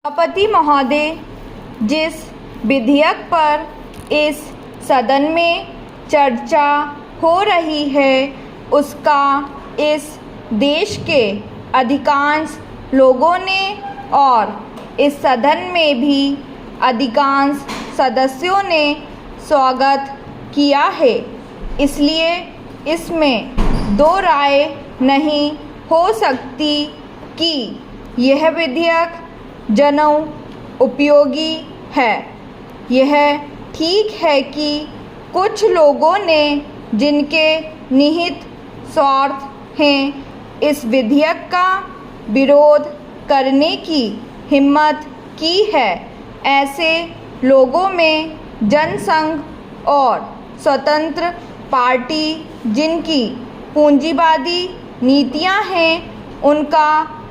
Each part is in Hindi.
सभापति महोदय, जिस विधेयक पर इस सदन में चर्चा हो रही है उसका इस देश के अधिकांश लोगों ने और इस सदन में भी अधिकांश सदस्यों ने स्वागत किया है। इसलिए इसमें दो राय नहीं हो सकती कि यह विधेयक जनोपयोगी है। यह ठीक है कि कुछ लोगों ने जिनके निहित स्वार्थ हैं इस विधेयक का विरोध करने की हिम्मत की है। ऐसे लोगों में जनसंघ और स्वतंत्र पार्टी, जिनकी पूंजीवादी नीतियां हैं, उनका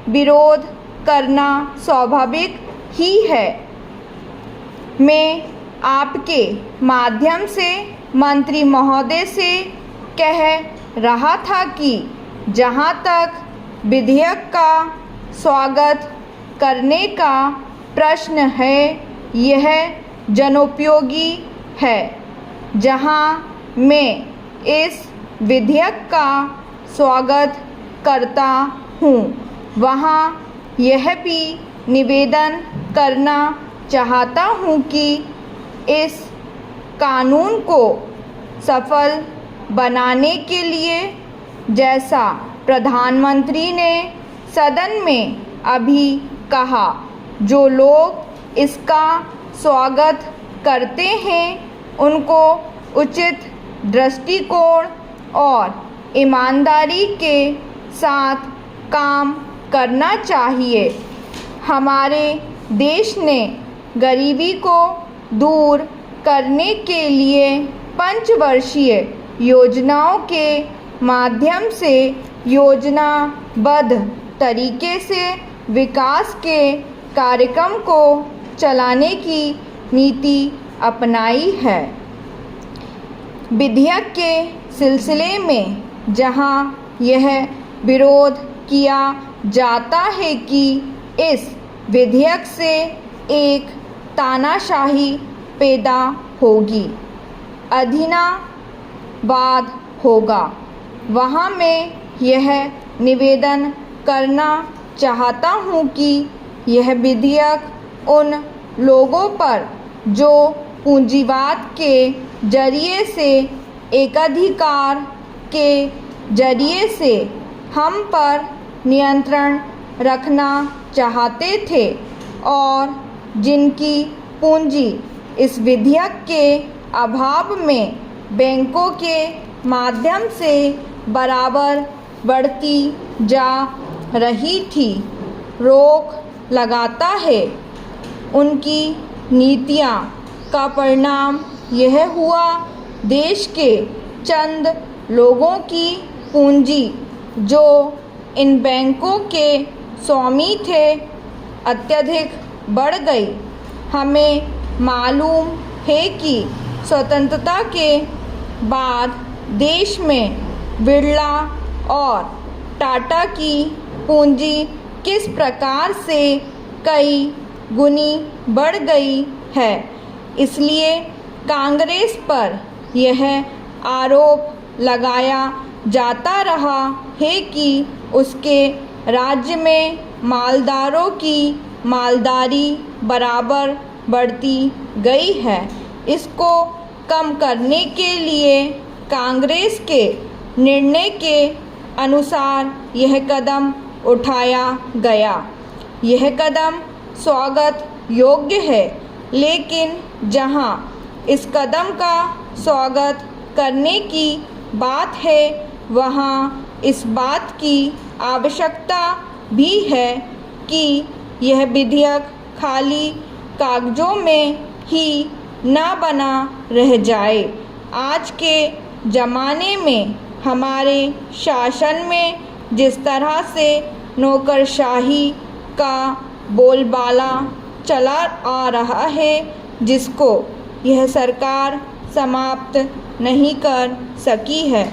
विरोध करना स्वाभाविक ही है। मैं आपके माध्यम से मंत्री महोदय से कह रहा था कि जहां तक विधेयक का स्वागत करने का प्रश्न है, यह जनोपयोगी है। जहां मैं इस विधेयक का स्वागत करता हूं, वहां यह भी निवेदन करना चाहता हूं कि इस कानून को सफल बनाने के लिए, जैसा प्रधानमंत्री ने सदन में अभी कहा, जो लोग इसका स्वागत करते हैं उनको उचित दृष्टिकोण और ईमानदारी के साथ काम करना चाहिए। हमारे देश ने गरीबी को दूर करने के लिए पंचवर्षीय योजनाओं के माध्यम से योजनाबद्ध तरीके से विकास के कार्यक्रम को चलाने की नीति अपनाई है। विधेयक के सिलसिले में जहां यह विरोध किया जाता है कि इस विधेयक से एक तानाशाही पैदा होगी, अधीनवाद होगा, वहाँ मैं यह निवेदन करना चाहता हूँ कि यह विधेयक उन लोगों पर जो पूंजीवाद के जरिए से, एकाधिकार के जरिए से हम पर नियंत्रण रखना चाहते थे और जिनकी पूंजी इस विधेयक के अभाव में बैंकों के माध्यम से बराबर बढ़ती जा रही थी, रोक लगाता है। उनकी नीतियां का परिणाम यह हुआ, देश के चंद लोगों की पूंजी जो इन बैंकों के स्वामी थे, अत्यधिक बढ़ गई। हमें मालूम है कि स्वतंत्रता के बाद देश में बिरला और टाटा की पूंजी किस प्रकार से कई गुनी बढ़ गई है। इसलिए कांग्रेस पर यह आरोप लगाया जाता रहा है कि उसके राज्य में मालदारों की मालदारी बराबर बढ़ती गई है। इसको कम करने के लिए कांग्रेस के निर्णय के अनुसार यह कदम उठाया गया। यह कदम स्वागत योग्य है, लेकिन जहां इस कदम का स्वागत करने की बात है, वहाँ इस बात की आवश्यकता भी है कि यह विधेयक खाली कागजों में ही न बना रह जाए। आज के ज़माने में हमारे शासन में जिस तरह से नौकरशाही का बोलबाला चला आ रहा है, जिसको यह सरकार समाप्त नहीं कर सकी है।